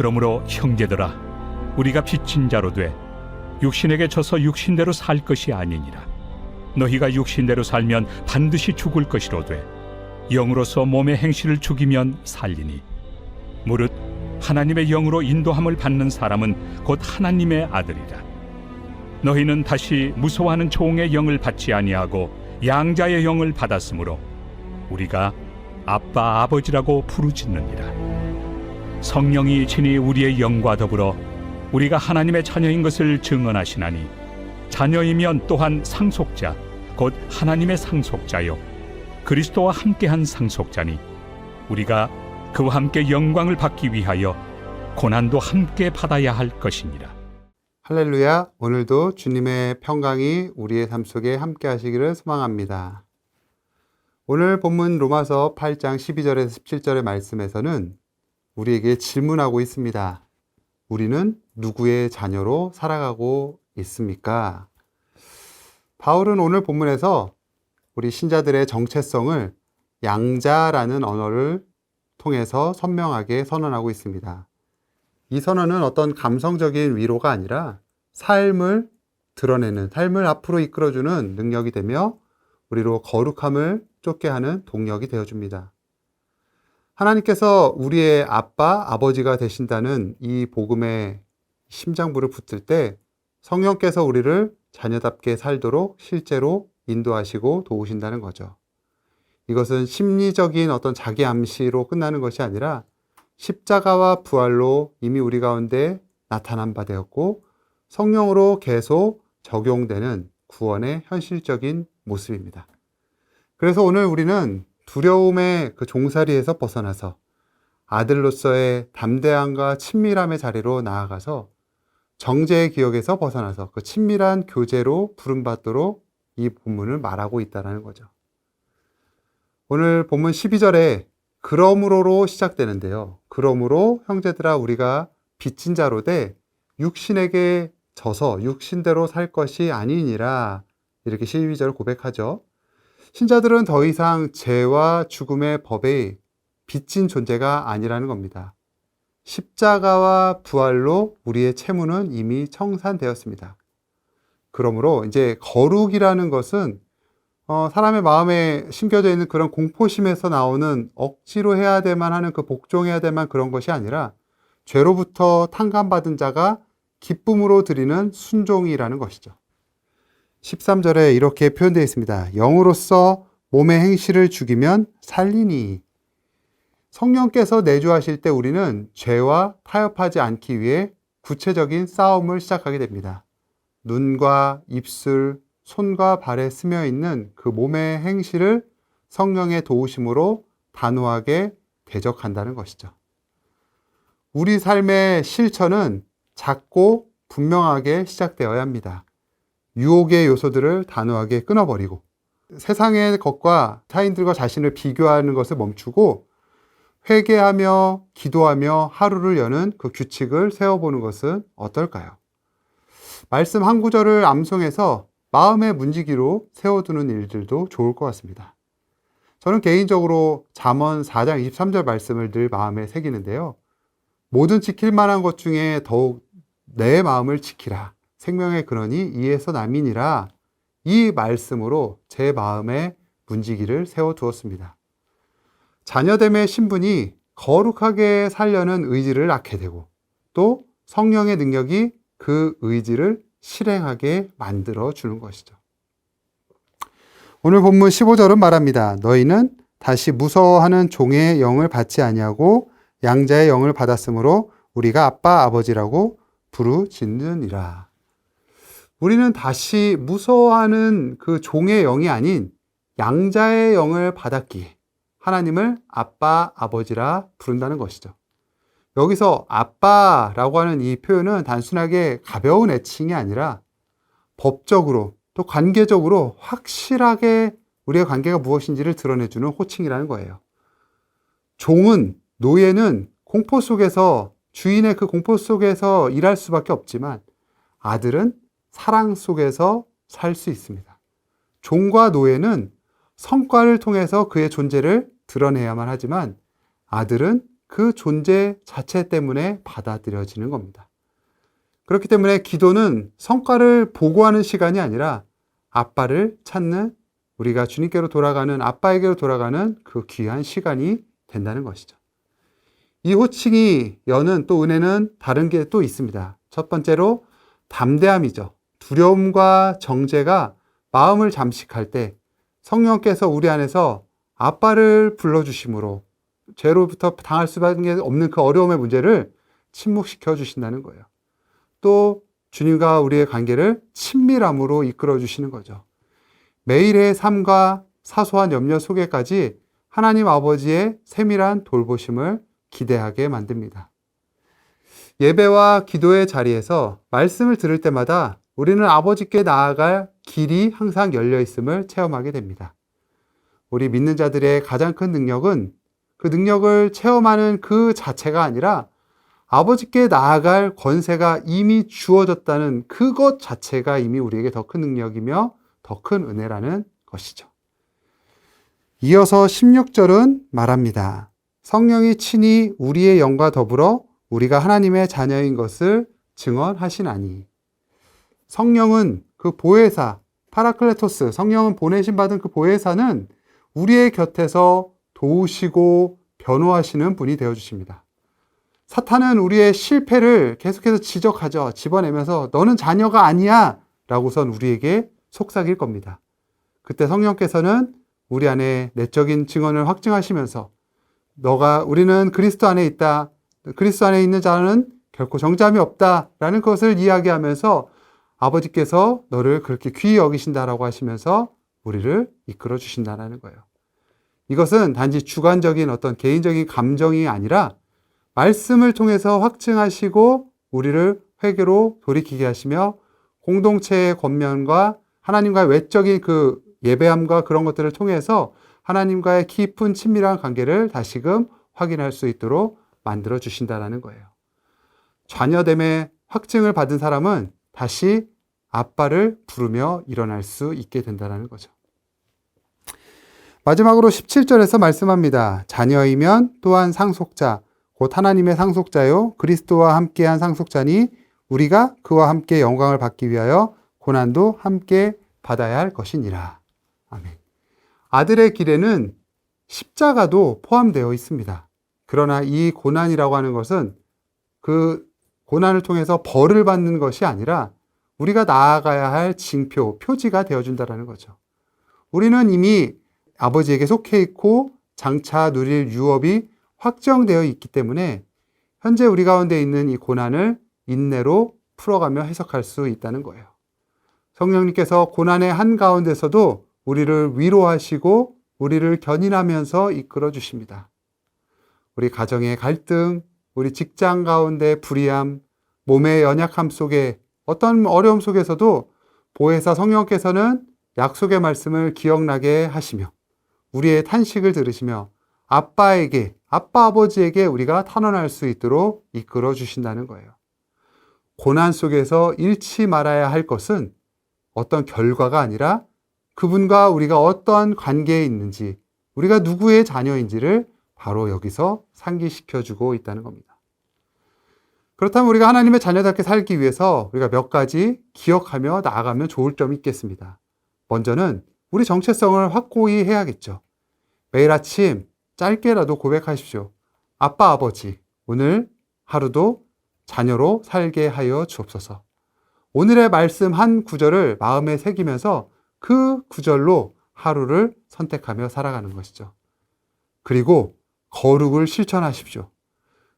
그러므로 형제들아, 우리가 빚진 자로 돼 육신에게 져서 육신대로 살 것이 아니니라. 너희가 육신대로 살면 반드시 죽을 것이로되 영으로서 몸의 행실을 죽이면 살리니, 무릇 하나님의 영으로 인도함을 받는 사람은 곧 하나님의 아들이라. 너희는 다시 무서워하는 종의 영을 받지 아니하고 양자의 영을 받았으므로 우리가 아빠 아버지라고 부르짖느니라. 성령이 친히 우리의 영과 더불어 우리가 하나님의 자녀인 것을 증언하시나니, 자녀이면 또한 상속자 곧 하나님의 상속자요 그리스도와 함께한 상속자니, 우리가 그와 함께 영광을 받기 위하여 고난도 함께 받아야 할 것이니라. 할렐루야. 오늘도 주님의 평강이 우리의 삶 속에 함께 하시기를 소망합니다. 오늘 본문 로마서 8장 12절에서 17절의 말씀에서는 우리에게 질문하고 있습니다. 우리는 누구의 자녀로 살아가고 있습니까? 바울은 오늘 본문에서 우리 신자들의 정체성을 양자라는 언어를 통해서 선명하게 선언하고 있습니다. 이 선언은 어떤 감성적인 위로가 아니라 삶을 드러내는, 삶을 앞으로 이끌어주는 능력이 되며 우리로 거룩함을 쫓게 하는 동력이 되어줍니다. 하나님께서 우리의 아빠, 아버지가 되신다는 이 복음의 심장부를 붙들 때 성령께서 우리를 자녀답게 살도록 실제로 인도하시고 도우신다는 거죠. 이것은 심리적인 어떤 자기 암시로 끝나는 것이 아니라 십자가와 부활로 이미 우리 가운데 나타난 바 되었고 성령으로 계속 적용되는 구원의 현실적인 모습입니다. 그래서 오늘 우리는 두려움의 그 종살이에서 벗어나서 아들로서의 담대함과 친밀함의 자리로 나아가서 정죄의 기억에서 벗어나서 그 친밀한 교제로 부름받도록 이 본문을 말하고 있다는 거죠. 오늘 본문 12절에 그러므로로 시작되는데요. 그러므로 형제들아, 우리가 빚진 자로 돼 육신에게 져서 육신대로 살 것이 아니니라, 이렇게 12절 고백하죠. 신자들은 더 이상 죄와 죽음의 법에 빚진 존재가 아니라는 겁니다. 십자가와 부활로 우리의 채무는 이미 청산되었습니다. 그러므로 이제 거룩이라는 것은 사람의 마음에 심겨져 있는 그런 공포심에서 나오는 억지로 해야 될만 하는, 그 복종해야 될만 그런 것이 아니라 죄로부터 탕감받은 자가 기쁨으로 드리는 순종이라는 것이죠. 13절에 이렇게 표현되어 있습니다. 영으로서 몸의 행실을 죽이면 살리니. 성령께서 내주하실 때 우리는 죄와 타협하지 않기 위해 구체적인 싸움을 시작하게 됩니다. 눈과 입술, 손과 발에 스며 있는 그 몸의 행실을 성령의 도우심으로 단호하게 대적한다는 것이죠. 우리 삶의 실천은 작고 분명하게 시작되어야 합니다. 유혹의 요소들을 단호하게 끊어버리고 세상의 것과 타인들과 자신을 비교하는 것을 멈추고 회개하며 기도하며 하루를 여는 그 규칙을 세워보는 것은 어떨까요? 말씀 한 구절을 암송해서 마음의 문지기로 세워두는 일들도 좋을 것 같습니다. 저는 개인적으로 잠언 4장 23절 말씀을 늘 마음에 새기는데요. 모든 지킬 만한 것 중에 더욱 내 마음을 지키라. 생명의 근원이 이에서 남이니라. 이 말씀으로 제 마음에 문지기를 세워두었습니다. 자녀됨의 신분이 거룩하게 살려는 의지를 낳게 되고 또 성령의 능력이 그 의지를 실행하게 만들어 주는 것이죠. 오늘 본문 15절은 말합니다. 너희는 다시 무서워하는 종의 영을 받지 아니하고 양자의 영을 받았으므로 우리가 아빠 아버지라고 부르짖느니라. 우리는 다시 무서워하는 그 종의 영이 아닌 양자의 영을 받았기에 하나님을 아빠 아버지라 부른다는 것이죠. 여기서 아빠라고 하는 이 표현은 단순하게 가벼운 애칭이 아니라 법적으로 또 관계적으로 확실하게 우리의 관계가 무엇인지를 드러내주는 호칭이라는 거예요. 종은, 노예는 공포 속에서, 주인의 그 공포 속에서 일할 수밖에 없지만 아들은 사랑 속에서 살 수 있습니다. 종과 노예는 성과를 통해서 그의 존재를 드러내야만 하지만 아들은 그 존재 자체 때문에 받아들여지는 겁니다. 그렇기 때문에 기도는 성과를 보고하는 시간이 아니라 아빠를 찾는, 우리가 주님께로 돌아가는, 아빠에게로 돌아가는 그 귀한 시간이 된다는 것이죠. 이 호칭이 여는 또 은혜는 다른 게 또 있습니다. 첫 번째로 담대함이죠. 두려움과 정죄가 마음을 잠식할 때 성령께서 우리 안에서 아빠를 불러주심으로 죄로부터 당할 수밖에 없는 그 어려움의 문제를 침묵시켜 주신다는 거예요. 또 주님과 우리의 관계를 친밀함으로 이끌어 주시는 거죠. 매일의 삶과 사소한 염려 속에까지 하나님 아버지의 세밀한 돌보심을 기대하게 만듭니다. 예배와 기도의 자리에서 말씀을 들을 때마다 우리는 아버지께 나아갈 길이 항상 열려 있음을 체험하게 됩니다. 우리 믿는 자들의 가장 큰 능력은 그 능력을 체험하는 그 자체가 아니라 아버지께 나아갈 권세가 이미 주어졌다는 그것 자체가 이미 우리에게 더 큰 능력이며 더 큰 은혜라는 것이죠. 이어서 16절은 말합니다. 성령이 친히 우리의 영과 더불어 우리가 하나님의 자녀인 것을 증언하시나니. 성령은 그 보혜사, 파라클레토스, 성령은 보내심 받은 그 보혜사는 우리의 곁에서 도우시고 변호하시는 분이 되어주십니다. 사탄은 우리의 실패를 계속해서 지적하죠. 집어내면서 너는 자녀가 아니야 라고선 우리에게 속삭일 겁니다. 그때 성령께서는 우리 안에 내적인 증언을 확증하시면서 우리는 그리스도 안에 있다. 그리스도 안에 있는 자는 결코 정죄함이 없다라는 것을 이야기하면서 아버지께서 너를 그렇게 귀히 여기신다라고 하시면서 우리를 이끌어 주신다는 거예요. 이것은 단지 주관적인 어떤 개인적인 감정이 아니라 말씀을 통해서 확증하시고 우리를 회개로 돌이키게 하시며 공동체의 권면과 하나님과의 외적인 그 예배함과 그런 것들을 통해서 하나님과의 깊은 친밀한 관계를 다시금 확인할 수 있도록 만들어 주신다는 거예요. 자녀됨의 확증을 받은 사람은 다시 아빠를 부르며 일어날 수 있게 된다는 거죠. 마지막으로 17절에서 말씀합니다. 자녀이면 또한 상속자, 곧 하나님의 상속자요 그리스도와 함께한 상속자니 우리가 그와 함께 영광을 받기 위하여 고난도 함께 받아야 할 것이니라. 아멘. 아들의 길에는 십자가도 포함되어 있습니다. 그러나 이 고난이라고 하는 것은 그 고난을 통해서 벌을 받는 것이 아니라 우리가 나아가야 할 징표, 표지가 되어준다는 거죠. 우리는 이미 아버지에게 속해 있고 장차 누릴 유업이 확정되어 있기 때문에 현재 우리 가운데 있는 이 고난을 인내로 풀어가며 해석할 수 있다는 거예요. 성령님께서 고난의 한가운데서도 우리를 위로하시고 우리를 견인하면서 이끌어 주십니다. 우리 가정의 갈등, 우리 직장 가운데 불의함, 몸의 연약함 속에 어떤 어려움 속에서도 보혜사 성령께서는 약속의 말씀을 기억나게 하시며 우리의 탄식을 들으시며 아빠 아버지에게 우리가 탄원할 수 있도록 이끌어 주신다는 거예요. 고난 속에서 잃지 말아야 할 것은 어떤 결과가 아니라 그분과 우리가 어떠한 관계에 있는지, 우리가 누구의 자녀인지를 바로 여기서 상기시켜주고 있다는 겁니다. 그렇다면 우리가 하나님의 자녀답게 살기 위해서 우리가 몇 가지 기억하며 나아가면 좋을 점이 있겠습니다. 먼저는 우리 정체성을 확고히 해야겠죠. 매일 아침 짧게라도 고백하십시오. 아빠, 아버지, 오늘 하루도 자녀로 살게 하여 주옵소서. 오늘의 말씀 한 구절을 마음에 새기면서 그 구절로 하루를 선택하며 살아가는 것이죠. 그리고 거룩을 실천하십시오.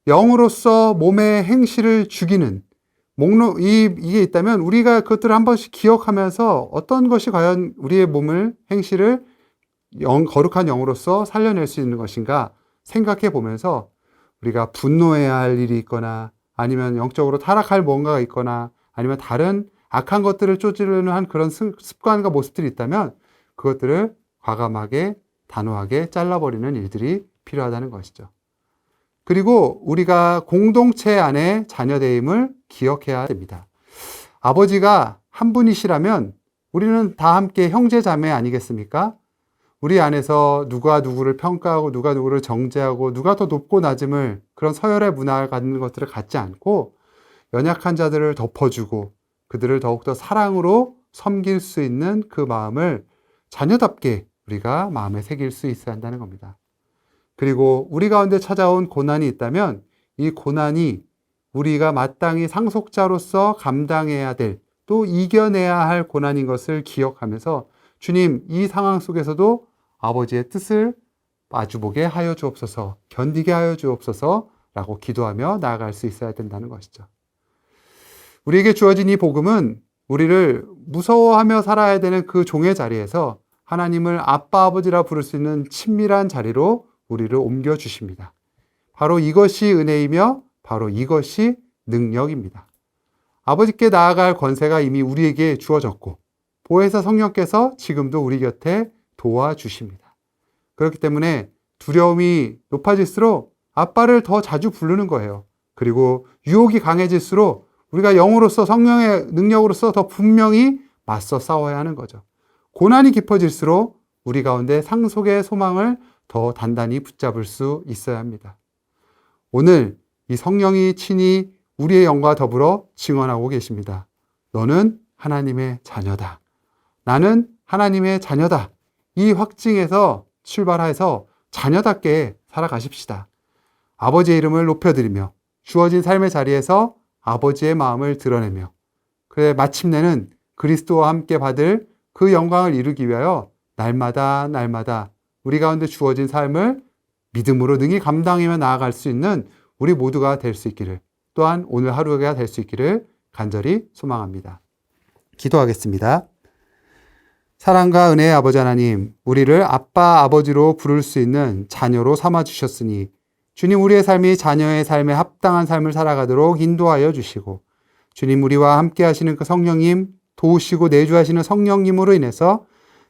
영으로서 몸의 행실을 죽이는 이게 있다면 우리가 그것들을 한 번씩 기억하면서 어떤 것이 과연 우리의 몸을 행실을 거룩한 영으로서 살려낼 수 있는 것인가 생각해 보면서 우리가 분노해야 할 일이 있거나 아니면 영적으로 타락할 뭔가가 있거나 아니면 다른 악한 것들을 쫓으려는 한 그런 습관과 모습들이 있다면 그것들을 과감하게 단호하게 잘라버리는 일들이 필요하다는 것이죠. 그리고 우리가 공동체 안에 자녀됨을 기억해야 됩니다. 아버지가 한 분이시라면 우리는 다 함께 형제 자매 아니겠습니까? 우리 안에서 누가 누구를 평가하고 누가 누구를 정죄하고 누가 더 높고 낮음을 그런 서열의 문화를 갖는 것들을 갖지 않고 연약한 자들을 덮어주고 그들을 더욱더 사랑으로 섬길 수 있는 그 마음을 자녀답게 우리가 마음에 새길 수 있어야 한다는 겁니다. 그리고 우리 가운데 찾아온 고난이 있다면 이 고난이 우리가 마땅히 상속자로서 감당해야 될, 또 이겨내야 할 고난인 것을 기억하면서 주님, 이 상황 속에서도 아버지의 뜻을 마주보게 하여 주옵소서, 견디게 하여 주옵소서 라고 기도하며 나아갈 수 있어야 된다는 것이죠. 우리에게 주어진 이 복음은 우리를 무서워하며 살아야 되는 그 종의 자리에서 하나님을 아빠, 아버지라 부를 수 있는 친밀한 자리로 우리를 옮겨주십니다. 바로 이것이 은혜이며 바로 이것이 능력입니다. 아버지께 나아갈 권세가 이미 우리에게 주어졌고 보혜사 성령께서 지금도 우리 곁에 도와주십니다. 그렇기 때문에 두려움이 높아질수록 아빠를 더 자주 부르는 거예요. 그리고 유혹이 강해질수록 우리가 영으로서 성령의 능력으로서 더 분명히 맞서 싸워야 하는 거죠. 고난이 깊어질수록 우리 가운데 상속의 소망을 더 단단히 붙잡을 수 있어야 합니다. 오늘 이 성령이 친히 우리의 영과 더불어 증언하고 계십니다. 너는 하나님의 자녀다. 나는 하나님의 자녀다. 이 확증에서 출발해서 자녀답게 살아가십시다. 아버지의 이름을 높여드리며 주어진 삶의 자리에서 아버지의 마음을 드러내며 그래 마침내는 그리스도와 함께 받을 그 영광을 이루기 위하여 날마다 우리 가운데 주어진 삶을 믿음으로 능히 감당하며 나아갈 수 있는 우리 모두가 될 수 있기를, 또한 오늘 하루가 될 수 있기를 간절히 소망합니다. 기도하겠습니다. 사랑과 은혜의 아버지 하나님, 우리를 아빠, 아버지로 부를 수 있는 자녀로 삼아주셨으니 주님, 우리의 삶이 자녀의 삶에 합당한 삶을 살아가도록 인도하여 주시고, 주님, 우리와 함께 하시는 그 성령님, 도우시고 내주하시는 성령님으로 인해서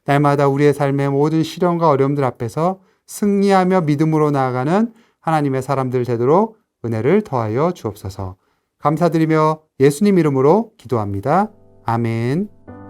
날마다 우리의 삶의 모든 시련과 어려움들 앞에서 승리하며 믿음으로 나아가는 하나님의 사람들 되도록 은혜를 더하여 주옵소서. 감사드리며 예수님 이름으로 기도합니다. 아멘.